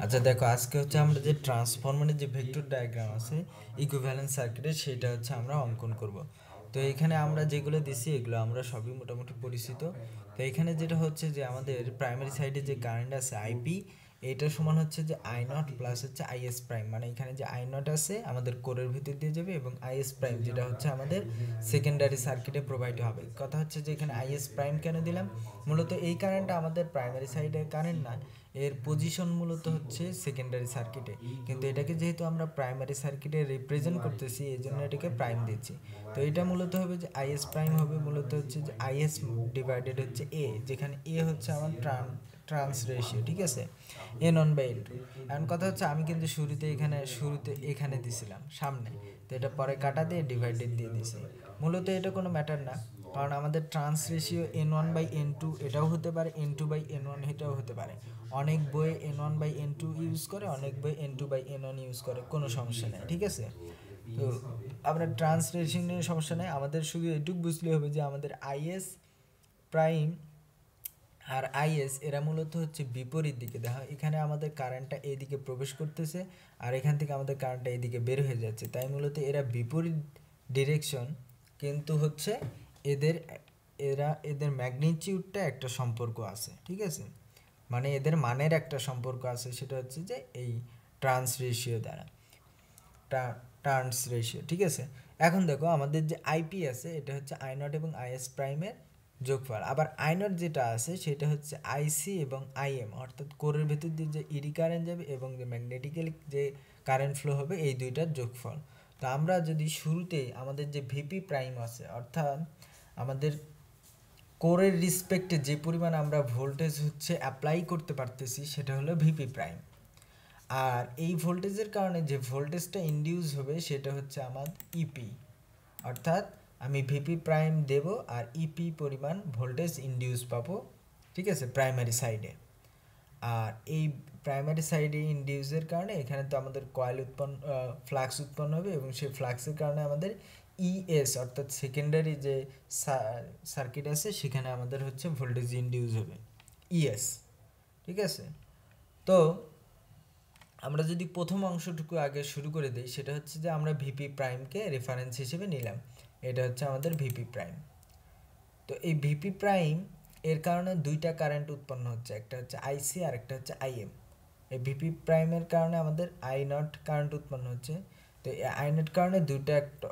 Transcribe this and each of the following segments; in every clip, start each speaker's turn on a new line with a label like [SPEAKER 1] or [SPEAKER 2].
[SPEAKER 1] আচ্ছা দেখো, আজকে হচ্ছে আমরা যে ট্রান্সফরমারের যে ভেক্টর ডায়াগ্রাম আছে ইকুইভ্যালেন্ট সার্কিটের, সেটা হচ্ছে আমরা অঙ্কন করব। তো এখানে আমরা যেগুলো দিছি এগুলো আমরা সবই মোটামুটি পরিচিত। তো এখানে যেটা হচ্ছে যে আমাদের প্রাইমারি সাইডে যে কারেন্ট আছে আইপি, এটা সমান হচ্ছে যে আই নট প্লাস হচ্ছে আইএস প্রাইম, মানে এখানে যে আই নট আছে আমাদের কোরের ভিতর দিয়ে যাবে এবং আইএস প্রাইম যেটা হচ্ছে আমাদের সেকেন্ডারি সার্কিটে প্রোভাইড হবে। কথা হচ্ছে যে এখানে আইএস প্রাইম কেন দিলাম, মূলত এই কারেন্টটা আমাদের প্রাইমারি সাইডের কারেন্ট না, এর পজিশন মূলত হচ্ছে সেকেন্ডারি সার্কিটে, কিন্তু এটাকে যেহেতু আমরা প্রাইমারি সার্কিটে রিপ্রেজেন্ট করতেছি এই জন্য এটাকে প্রাইম দিচ্ছি। তো এটা মূলত হবে যে আইএস প্রাইম হবে মূলত হচ্ছে যে আইএস ডিভাইডেড হচ্ছে এ, যেখানে এ হচ্ছে আমার ট্রান্স রেশিও, ঠিক আছে, N one by N two. এখন কথা হচ্ছে আমি কিন্তু শুরুতে এখানে দিছিলাম সামনে, তো এটা পরে কাটা দিয়ে ডিভাইডেড দিয়ে দিছি। মূলত এটা কোনো ম্যাটার না, কারণ আমাদের turns ratio N one by N two এটাও হতে পারে, N two by N one এটাও হতে পারে। অনেক বইয়ে N one by N two use করে, অনেক বই N two by N one use করে, কোনো সমস্যা নেই, ঠিক আছে। তো আমরা ট্রান্স রেশিও নিয়ে সমস্যা নেই, আমাদের শুধু এটুকু বুঝলে হবে যে আমাদের আইএস প্রাইম আর আইএস এরা মূলত হচ্ছে বিপরীত দিকে। দেখা এখানে আমাদের কারেন্টটা এইদিকে প্রবেশ করতেছে আর এখান থেকে আমাদের কারেন্টটা এইদিকে বের হয়ে যাচ্ছে, তাই মূলত এরা বিপরীত ডিরেকশন, কিন্তু হচ্ছে এদের এদের ম্যাগনিটিউডটা একটা সম্পর্ক আছে, ঠিক আছে, মানে এদের মানের একটা সম্পর্ক আছে, সেটা হচ্ছে যে এই ট্রান্স রেশিও দ্বারা টার্নস রেশিও, ঠিক আছে। এখন দেখো আমাদের যে আইপি আছে এটা হচ্ছে আই নট এবং আইএস প্রাইমের যোগফল, আবার আই নট যেটা আছে সেটা হচ্ছে আইসি এবং আইএম, অর্থাৎ কোরের ভেতর দিয়ে যে ইডি কারেন্ট যাবে এবং যে ম্যাগনেটিক্যালি যে কারেন্ট ফ্লো হবে এই দুইটার যোগফল। তো আমরা যদি শুরুতেই আমাদের যে ভিপি প্রাইম আছে, অর্থাৎ আমাদের কোরের রিসপেক্টে যে পরিমাণ আমরা ভোল্টেজ হচ্ছে অ্যাপ্লাই করতে পারতেছি সেটা হলো ভিপি প্রাইম, আর এই ভোল্টেজের কারণে যে ভোল্টেজটা ইনডিউস হবে সেটা হচ্ছে আমার ইপি, অর্থাৎ আমি ভিপি প্রাইম দেব আর ইপি পরিমাণ ভোল্টেজ ইনডিউস পাবো, ঠিক আছে, প্রাইমারি সাইডে। আর এই প্রাইমারি সাইডে ইনডিউসের কারণে এখানে তো আমাদের ফ্লাক্স উৎপন্ন হবে এবং সেই ফ্লাক্সের কারণে আমাদের ইএস অর্থাৎ সেকেন্ডারি যে সার্কিট আছে সেখানে আমাদের হচ্ছে ভোল্টেজ ইনডিউস হবে ইএস, ঠিক আছে। তো আমরা যদি প্রথম অংশটুকু আগে শুরু করে দিই, সেটা হচ্ছে যে আমরা ভিপি প্রাইমকে রেফারেন্স হিসেবে নিলাম, এটা হচ্ছে আমাদের ভিপি প্রাইম। তো এই ভিপি প্রাইম এর কারণে দুইটা কারেন্ট উৎপন্ন হচ্ছে, একটা হচ্ছে আইসি আর একটা হচ্ছে আইএম। এই ভিপি প্রাইমের কারণে আমাদের আই নট কারেন্ট উৎপন্ন হচ্ছে। তো এই আই নট কারণে দুইটা একটা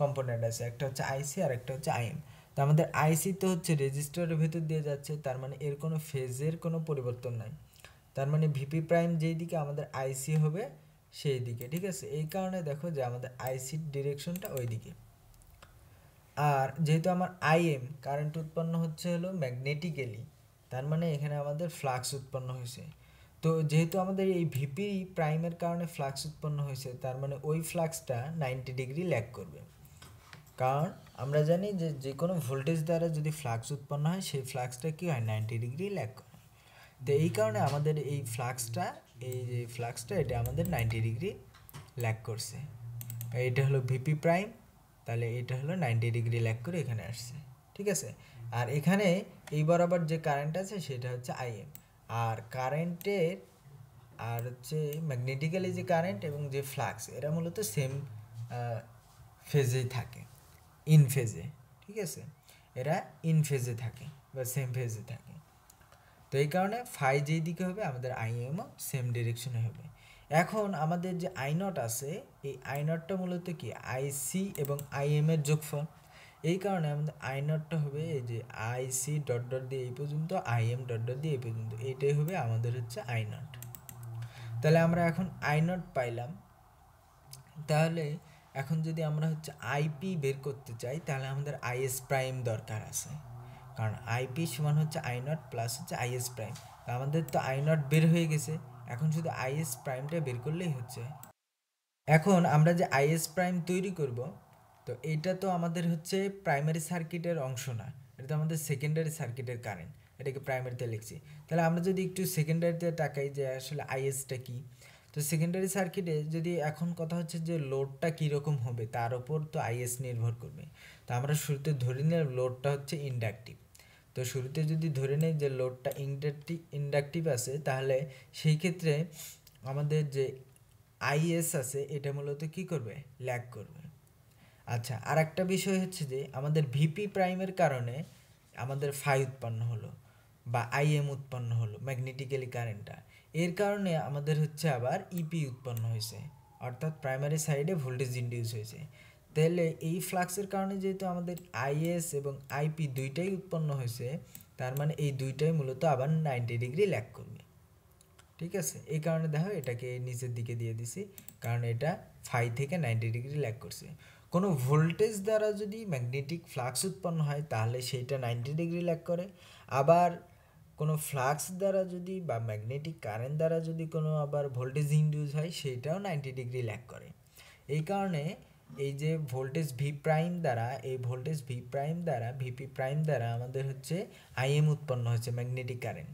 [SPEAKER 1] কম্পোনেন্ট আছে, একটা হচ্ছে আইসি আর একটা হচ্ছে আইএম। তো আমাদের আইসি তো হচ্ছে রেজিস্টারের ভেতর দিয়ে যাচ্ছে, তার মানে এর কোনো ফেজের কোনো পরিবর্তন নাই, তার মানে ভিপি প্রাইম যেই দিকে আমাদের আইসি হবে সেই দিকে, ঠিক আছে। এই কারণে দেখো যে আমাদের আইসির ডিরেকশনটা ওই দিকে। আর যেহেতু আমার আইএম কারেন্ট উৎপন্ন হচ্ছে হলো ম্যাগনেটিক্যালি, তার মানে এখানে আমাদের ফ্লাক্স উৎপন্ন হয়েছে। তো যেহেতু আমাদের এই ভিপি প্রাইমের কারণে ফ্লাক্স উৎপন্ন হয়েছে, তার মানে ওই ফ্লাক্সটা 90 ডিগ্রি ল্যাগ করবে, কারণ আমরা জানি যে যে কোনো ভোল্টেজ দ্বারা যদি ফ্লাক্স উৎপন্ন হয় সেই ফ্লাক্সটা কী হয়, 90 ডিগ্রি ল্যাগ করে। তো এই কারণে আমাদের এই যে ফ্লাক্সটা এটা আমাদের 90 ডিগ্রি ল্যাগ করছে, এইটা হলো ভিপি প্রাইম, তাহলে এটা হলো 90 ডিগ্রি ল্যাগ করে এখানে আসছে, ঠিক আছে। আর এখানে এই বরাবর যে কারেন্ট আছে সেটা হচ্ছে আইএম, আর কারেন্টের আর হচ্ছে ম্যাগনেটিক্যালি যে কারেন্ট এবং যে ফ্লাক্স এরা মূলত সেম ফেজেই থাকে, ইন ফেজে, ঠিক আছে, এরা ইন ফেজে থাকে বা সেম ফেজে থাকে। তো এই কারণে ফাই যেই দিকে হবে আমাদের আইএমও সেম ডিরেকশনে হবে। এখন আমাদের যে আই নট আছে এই আই নটটা মূলত কি আইসি এবং আইএম এর যোগফল, এই কারণে আমাদের আই নটটা হবে এই যে আইসি ডট ডট দিয়ে এই পর্যন্ত, আইএম ডট ডট দিয়ে এই পর্যন্ত, এইটাই হবে আমাদের হচ্ছে আই নট। তাহলে আমরা এখন আই নট পাইলাম, তাহলে এখন যদি আমরা হচ্ছে আইপি বের করতে চাই তাহলে আমাদের আইএস প্রাইম দরকার আছে, কারণ আইপি সমান হচ্ছে আই নট প্লাস হচ্ছে আইএস প্রাইম। আমাদের তো আই নট বের হয়ে গেছে, এখন শুধু আইএস প্রাইমটা বের করলেই হচ্ছে। এখন আমরা যে আইএস প্রাইম তৈরি করব, তো এইটা তো আমাদের হচ্ছে প্রাইমারি সার্কিটের অংশ না, এটা তো আমাদের সেকেন্ডারি সার্কিটের কারেন্ট, এটাকে প্রাইমারিতে লিখছি। তাহলে আমরা যদি একটু সেকেন্ডারিতে তাকাই যে আসলে আইএসটা কি, তো সেকেন্ডারি সার্কিটে যদি এখন কথা হচ্ছে যে লোডটা কীরকম হবে তার ওপর তো আইএস নির্ভর করবে। তো আমরা শুরুতে ধরে নিলাম লোডটা হচ্ছে ইন্ডাকটিভ, তো শুরুতে যদি ধরে নেই যে লোডটা ইন্ডাকটিভ আছে, তাহলে সেই ক্ষেত্রে আমাদের যে আইএস আছে এটা মূলত কি করবে, ল্যাগ করবে। আচ্ছা, আর একটা বিষয় হচ্ছে যে আমাদের ভিপি প্রাইমের কারণে আমাদের ফাই উৎপন্ন হলো বা আইএম উৎপন্ন হলো, ম্যাগনেটিক্যালি কারেন্টটা, এর কারণে আমাদের হচ্ছে আবার ইপি উৎপন্ন হয়েছে, অর্থাৎ প্রাইমারি সাইডে ভোল্টেজ ইনডিউস হয়েছে। তাহলে এই ফ্লাক্সের কারণে যেহেতু আমাদের আইএস এবং আইপি দুইটাই উৎপন্ন হয়েছে, তার মানে এই দুইটাই মূলত আবার 90 ডিগ্রি ল্যাগ করবে। ঠিক আছে, এই কারণে দেখো এটাকে নিচের দিকে দিয়ে দিছি, কারণ এটা ফাই থেকে 90 ডিগ্রি ল্যাগ করছে। কোনো ভোল্টেজ দ্বারা যদি ম্যাগনেটিক ফ্লাক্স উৎপন্ন হয় তাহলে সেইটা 90 ডিগ্রি ল্যাগ করে, আবার কোনো ফ্লাক্স দ্বারা যদি বা ম্যাগনেটিক কারেন্ট দ্বারা যদি কোনো আবার ভোল্টেজ ইনডিউস হয় সেইটাও 90 ডিগ্রি ল্যাগ করে। এই কারণে এই যে ভোল্টেজ ভি প্রাইম দ্বারা, এই ভোল্টেজ ভি প্রাইম দ্বারা, ভিপি প্রাইম দ্বারা আমাদের হচ্ছে আইএম উৎপন্ন হচ্ছে, ম্যাগনেটিক কারেন্ট,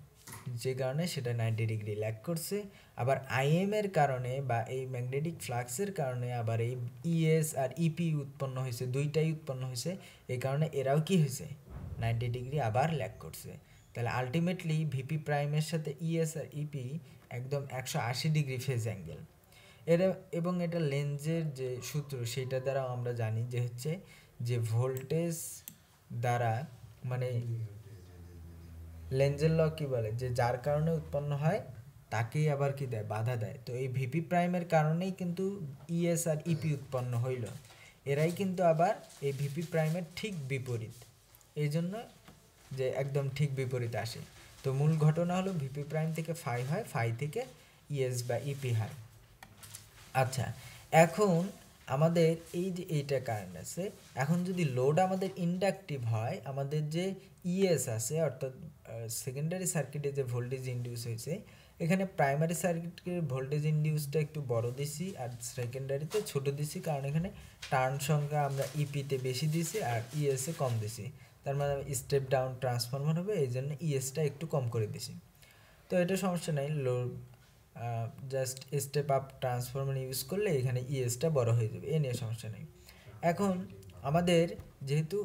[SPEAKER 1] যে কারণে সেটা 90 ডিগ্রি ল্যাগ করছে। আবার আইএম এর কারণে বা এই ম্যাগনেটিক ফ্লাক্সের কারণে আবার এই ইএস আর ইপি উৎপন্ন হয়েছে, দুইটাই উৎপন্ন হয়েছে, এই কারণে এরাও কি হয়েছে, 90 ডিগ্রি আবার ল্যাগ করছে। তাহলে আলটিমেটলি ভিপি প্রাইমের সাথে ইএস আর ইপি একদম 180 ডিগ্রি ফেজ অ্যাঙ্গেল। এরা এবং এটা লেন্সের যে সূত্র সেইটা দ্বারাও আমরা জানি যে হচ্ছে যে ভোল্টেজ দ্বারা, মানে লেন্সের ল কী বলে, যে যার কারণে উৎপন্ন হয় তাকেই আবার কি দেয়, বাধা দেয়। তো এই ভিপি প্রাইমের কারণেই কিন্তু ইএস আর ইপি উৎপন্ন হইল, এরাই কিন্তু আবার এই ভিপি প্রাইমের ঠিক বিপরীত, এই জন্য যে একদম ঠিক বিপরীত আসে। তো মূল ঘটনা হলো ভিপি প্রাইম থেকে ফাই হয়, ফাই থেকে ইএস বা ইপি হয়। আচ্ছা, এখন আমাদের এই যে এইটা কারেন্ট আছে, এখন যদি লোড আমাদের ইন্ডাকটিভ হয়, আমাদের যে ইএস আছে অর্থাৎ সেকেন্ডারি সার্কিটে যে ভোল্টেজ ইনডিউস হয়েছে, এখানে প্রাইমারি সার্কিটের ভোল্টেজ ইনডিউসটা একটু বড় দিছি আর সেকেন্ডারিতে ছোট দিছি, কারণ এখানে টার্ন সংখ্যা আমরা ইপিতে বেশি দিছি আর ইএসে কম দিছি, তার মানে স্টেপ ডাউন ট্রান্সফরমার হবে, এই জন্য ইএসটা একটু কম করে দিছি। তো এটা সমস্যা নাই, load just step up transformer use করলে এখানে ইএসটা বড় হয়ে যাবে, এ নিয়ে সমস্যা নেই। এখন আমাদের যেহেতু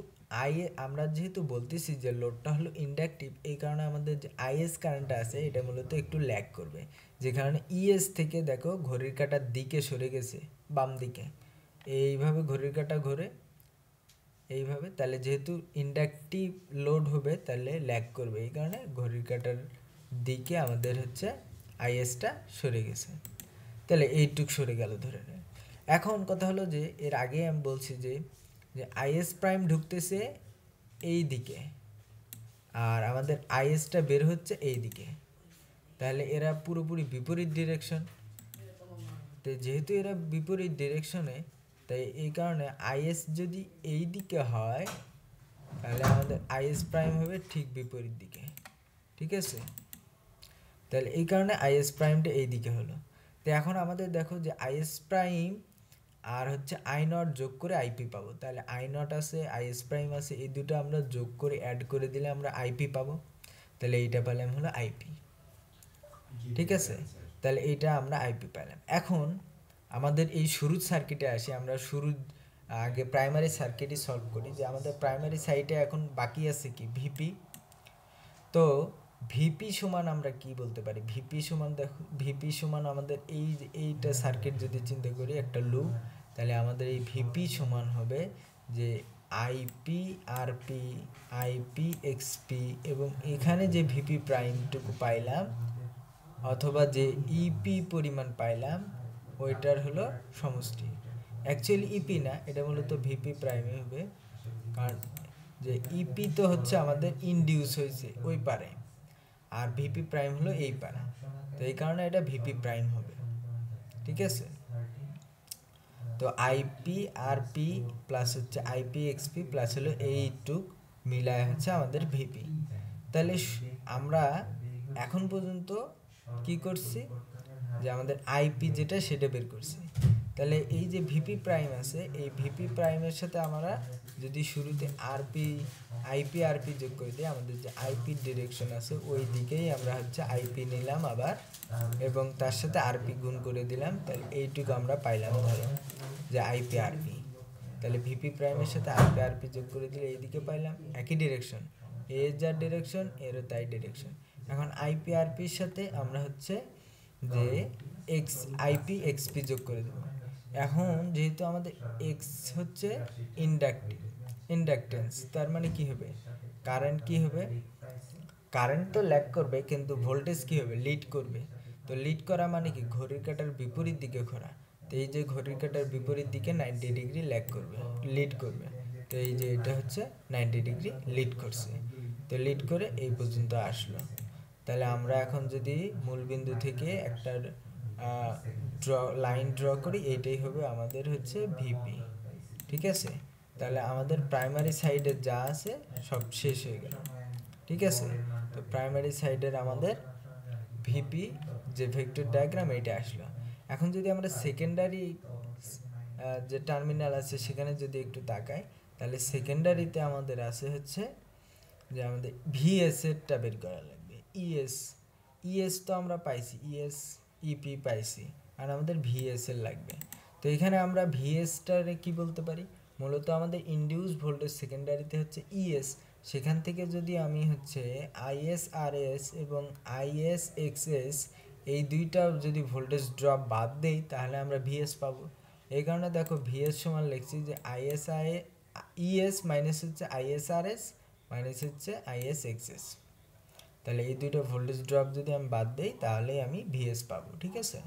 [SPEAKER 1] আমরা যেহেতু বলতেছি যে লোডটা হলো ইন্ডাকটিভ, এই কারণে আমাদের যে আইএস কারেন্টটা আছে এটা মূলত একটু ল্যাগ করবে, যে কারণে ইএস থেকে দেখো ঘড়ির কাঁটার দিকে সরে গেছে, বাম দিকে, এইভাবে ঘড়ির কাঁটা ঘোরে এইভাবে, তাহলে যেহেতু ইন্ডাকটিভ লোড হবে তাহলে ল্যাগ করবে, এই কারণে ঘড়ির কাঁটার দিকে আমাদের হচ্ছে আইএসটা সরে গেছে, তাহলে এইটুক সরে গেল ধরে নেয়। এখন কথা হলো যে এর আগে আমি বলছি যে আইএস প্রাইম ঢুকতেছে এই দিকে আর আমাদের আইএসটা বের হচ্ছে এই দিকে, তাহলে এরা পুরোপুরি বিপরীত ডিরেকশন। তো যেহেতু এরা বিপরীত ডিরেকশনে, তাই এই কারণে আইএস যদি এই দিকে হয় তাহলে আমাদের আইএস প্রাইম হবে ঠিক বিপরীত দিকে, ঠিক আছে। তাহলে এই কারণে আইএস প্রাইমটা এই দিকে হলো। তো এখন আমাদের দেখো যে আইএস প্রাইম আর হচ্ছে আই নট যোগ করে আইপি পাবো, তাহলে আই নট আছে আইএস প্রাইম আছে, এই দুটো আমরা যোগ করে অ্যাড করে দিলে আমরা আইপি পাবো, তাহলে এইটা পেলাম হলো আইপি, ঠিক আছে। তাহলে এইটা আমরা আইপি পেলাম। এখন আমাদের এই শুরুর সার্কিটে আসি, আমরা আগে প্রাইমারি সার্কিটই সলভ করি, যে আমাদের প্রাইমারি সাইডে এখন বাকি আছে কি ভিপি। তো ভিপি সমান আমরা কি বলতে পারি, ভিপি সমান দেখো, ভিপি সমান আমাদের এইটা সার্কিট যদি চিন্তা করি একটা লুপ, তাহলে আমাদের এই ভিপি সমান হবে যে আইপি আরপি আইপি এক্সপি, এবং এখানে যে ভিপি প্রাইমটুকু পাইলাম অথবা যে ইপি পরিমাণ পাইলাম ওইটার হলো সমষ্টি। অ্যাকচুয়ালি ইপি না, এটা মূলত ভিপি প্রাইমে হবে, কারণ যে ইপি তো হচ্ছে আমাদের ইনডিউস হয়েছে ওই পারে, আর ভিপি প্রাইম হলো এই পারে, তো এই কারণে এটা ভিপি প্রাইম হবে, ঠিক আছে। তো আইপি আরপি প্লাস হচ্ছে আইপি এক্সপি প্লাস হলো এইটুক মিলায় হচ্ছে আমাদের ভিপি। তাহলে আমরা এখন পর্যন্ত কি করছি, যে আমাদের আইপি যেটা সেটা বের করছি। তাহলে এই যে ভিপি প্রাইম আছে, এই ভিপি প্রাইমের সাথে আমরা যদি শুরুতে আইপি আরপি যোগ করে দিই, আমাদের যে আইপি ডিরেকশন আছে ওই দিকেই আমরা হচ্ছে আইপি নিলাম আবার, এবং তার সাথে আরপি গুণ করে দিলাম, তাহলে এইটুকু আমরা পাইলাম ধরো যে আইপি আরপি। তাহলে ভিপি প্রাইমের সাথে আইপি আরপি যোগ করে দিলে এইদিকে পাইলাম একই ডিরেকশন, এ যার ডিরেকশন এরও তাই ডিরেকশন। এখন আইপি আরপির সাথে আমরা হচ্ছে যে এক্স আইপি এক্সপি যোগ করে দেবো। এখন যেহেতু আমাদের এক্স হচ্ছে ইন্ডাকটেন্স, তার মানে কি হবে, কারেন্ট কি হবে, কারেন্ট তো ল্যাগ করবে কিন্তু ভোল্টেজ কি হবে, লিড করবে। তো লিড করা মানে কি, ঘড়ির কাঁটার বিপরীত দিকে ঘোরা। তো এই যে ঘড়ির কাঁটার বিপরীত দিকে 90 ডিগ্রি ল্যাগ করবে, লিড করবে। তো এই যে এটা হচ্ছে 90 ডিগ্রি লিড করছে। তো লিড করে এই পর্যন্ত আসলো। তাহলে আমরা এখন যদি মূলবিন্দু থেকে একটা লাইন ড্র করি, এইটাই হবে আমাদের হচ্ছে ভিপি। ঠিক আছে, তাহলে আমাদের প্রাইমারি সাইডে যা আছে সব শেষ হয়ে গেল। ঠিক আছে, তো প্রাইমারি সাইডের আমাদের ভিপি যে ভেক্টর ডায়াগ্রাম এইটা আসলো। এখন যদি আমরা সেকেন্ডারি যে টার্মিনাল আছে সেখানে যদি একটু তাকাই, তাহলে সেকেন্ডারিতে আমাদের আছে হচ্ছে যে আমাদের ভিএস এরটা বের করা লাগবে। ইএস তো আমরা পাইছি, ইএস ইপি পাইছি, আর আমাদের ভিএস এর লাগবে। তো এখানে আমরা ভিএসটারে কি বলতে পারি, মূলত আমাদের ইনডিউস ভোল্টেজ সেকেন্ডারিতে হচ্ছে ইএস। সেখান থেকে যদি আমি হচ্ছে আইএস আরএস এবং আইএস এক্সএস এই দুইটা যদি ভোল্টেজ ড্রপ বাদ দেই, তাহলে আমরা ভিএস পাবো। এই কারণে দেখো ভিএস সমান লিখছি যে ইএস মাইনাস হচ্ছে আইএসআরএস মাইনাস হচ্ছে আইএস এক্সএস। তাহলে এই দুইটা ভোল্টেজ ড্রপ যদি আমি বাদ দেই, তাহলে আমি ভিএস পাবো। ঠিক আছে,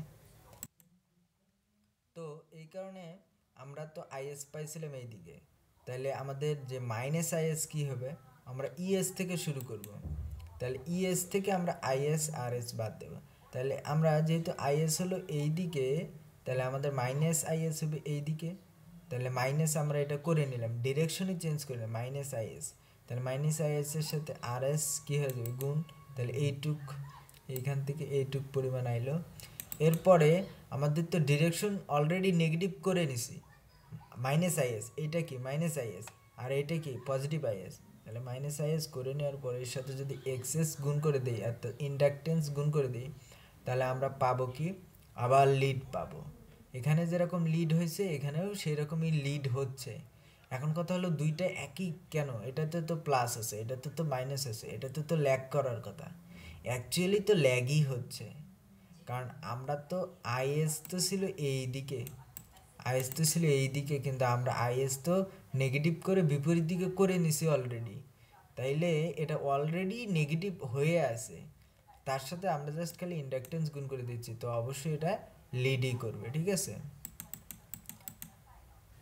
[SPEAKER 1] তো এই কারণে আমরা তো আইএস পাইছিলাম এই দিকে, তাহলে আমাদের যে মাইনাস আইএস কী হবে, আমরা ইএস থেকে শুরু করব। তাহলে ইএস থেকে আমরা আইএস আর এস বাদ দেবো। তাহলে আমরা যেহেতু আইএস হলো এই দিকে, তাহলে আমাদের মাইনাস আইএস হবে এই দিকে। তাহলে মাইনাস আমরা এটা করে নিলাম, ডিরেকশনই চেঞ্জ করে মাইনাস আইএস। তাহলে মাইনাস আইএস এর সাথে আর এস কী হয়ে যাবে, গুণ। তাহলে এইটুক, এইখান থেকে এইটুক পরিমাণ আইলো। এরপরে আমাদের তো ডিরেকশন অলরেডি নেগেটিভ করে নিছি, মাইনাস আইএস, এইটা কি মাইনাস আইএস, আর এইটা কি পজিটিভ আইএস। তাহলে মাইনাস আইএস করে নেওয়ার পরে এর সাথে যদি এক্সএস গুণ করে দিই আর ইন্ডাকটেন্স গুণ করে দিই, তাহলে আমরা পাবো কি, আবার লিড পাবো। এখানে যেরকম লিড হয়েছে এখানেও সেই রকমই লিড হচ্ছে। এখন কথা হলো দুইটা একই কেন, এটাতে তো প্লাস আছে, এটাতে তো মাইনাস আছে, এটাতে তো ল্যাগ করার কথা, অ্যাকচুয়ালি তো ল্যাগই হচ্ছে। কারণ আমরা তো আইএস তো ছিল এই দিকে, আইএস তো ছিল এই দিকে, কিন্তু আমরা আইএস তো নেগেটিভ করে বিপরীত দিকে করে নিছি অলরেডি। তাইলে এটা অলরেডি নেগেটিভ হয়ে আছে, তার সাথে আমরা জাস্ট খালি ইন্ডাকটেন্স গুণ করে দিচ্ছি, তো অবশ্যই এটা লিডই করবে। ঠিক আছে,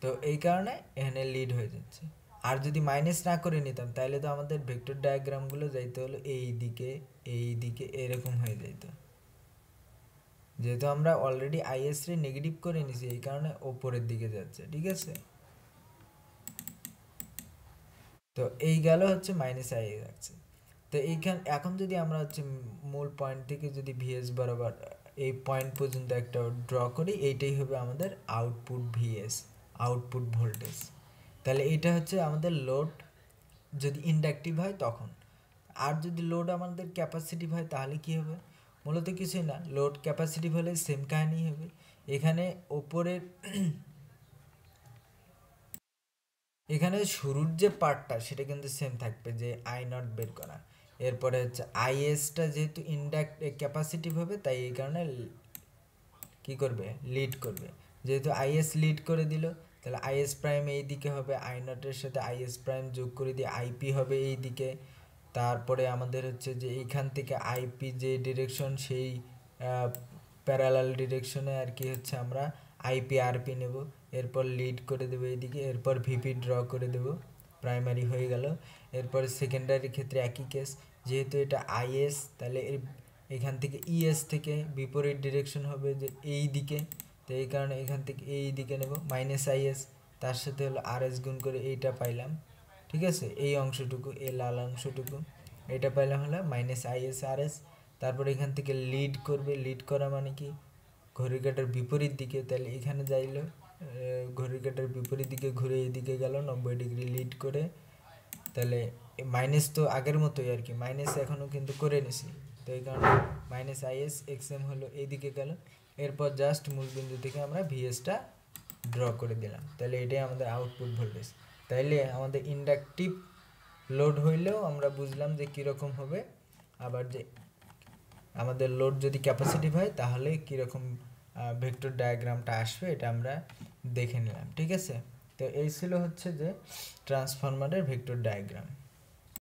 [SPEAKER 1] তো এই কারণে এখানে লিড হয়ে যাচ্ছে। আর যদি মাইনাস না করে নিতাম, তাহলে তো আমাদের ভেক্টর ডায়াগ্রামগুলো যাইতে হলো এই দিকে, এই দিকে এরকম হয়ে যাইত। যেহেতু আমরা অলরেডি আইএস রে নেগেটিভ করে নিছি, এই কারণে ওপরের দিকে যাচ্ছে। ঠিক আছে, তো এই গেল হচ্ছে মাইনাস আই যাচ্ছে। তো এইখানে এখন যদি আমরা হচ্ছে মূল পয়েন্ট থেকে যদি ভিএস বরাবর এই পয়েন্ট পর্যন্ত একটা ড্র করি, এইটাই হবে আমাদের আউটপুট ভিএস, আউটপুট ভোল্টেজ। তাহলে এটা হচ্ছে আমাদের লোড যদি ইন্ডাকটিভ হয় তখন। আর যদি লোড আমাদের ক্যাপাসিটিভ হয় তাহলে কি হবে, মূলত কিছুই না, লোড ক্যাপাসিটিভ হলে সেম কাহিনী হবে। এখানে ওপরের এখানে শুরুর যে পার্টটা সেটা কিন্তু সেম থাকবে, যে আই নট বের করা। এরপরে হচ্ছে আইএসটা যেহেতু ক্যাপাসিটিভ হবে, তাই এই কারণে কি করবে, লিড করবে। যেহেতু আইএস লিড করে দিল, তাহলে আইএস প্রাইম এই দিকে হবে, আই নটের সাথে আইএস প্রাইম যোগ করে দিয়ে আইপি হবে এই দিকে। তারপরে আমাদের হচ্ছে যে এইখান থেকে আইপি যে ডিরেকশন, সেই প্যারালাল ডিরেকশনে আর কি হচ্ছে আমরা আইপি আরপি নেব। এরপর লিড করে দেবো এইদিকে, এরপর ভিপি ড্র করে দেবো, প্রাইমারি হয়ে গেল। এরপর সেকেন্ডারির ক্ষেত্রে একই কেস, যেহেতু এটা আইএস, তাহলে এখান থেকে ইএস থেকে বিপরীত ডিরেকশন হবে যে এই দিকে, তো এই কারণে এখান থেকে এই দিকে নেব মাইনাস আইএস, তার সাথে হলো আরএস গুণ করে এইটা পাইলাম। ঠিক আছে, এই অংশটুকু, এই লাল অংশটুকু, এটা পাইলাম হলো মাইনাস আইএস আরএস। তারপর এখান থেকে লিড করবে, লিড করা মানে কি, ঘড়ির কাঁটার বিপরীত দিকে। তাহলে এখানে যাইলো ঘড়ির কাঁটার বিপরীত দিকে ঘুরে এইদিকে গেল 90 ডিগ্রি লিড করে। তাহলে মাইনাস তো আগের মতোই আর কি, মাইনাস এখনও কিন্তু করে নিছি, তো এই কারণে মাইনাস আইএস এক্সএম হলো এইদিকে গেল। এরপর জাস্ট মূলবিন্দু থেকে আমরা ভিএসটা ড্র করে দিলাম, তাহলে এটাই আমাদের আউটপুট ভোল্টেজ। তাইলে আমাদের ইন্ডাকটিভ লোড হইলেও আমরা বুঝলাম যে কীরকম হবে, আবার যে আমাদের লোড যদি ক্যাপাসিটিভ হয় তাহলে কীরকম ভেক্টর ডায়াগ্রামটা আসবে এটা আমরা দেখে নিলাম। ঠিক আছে, তো এই ছিল হচ্ছে যে ট্রান্সফরমারের ভেক্টর ডায়াগ্রাম।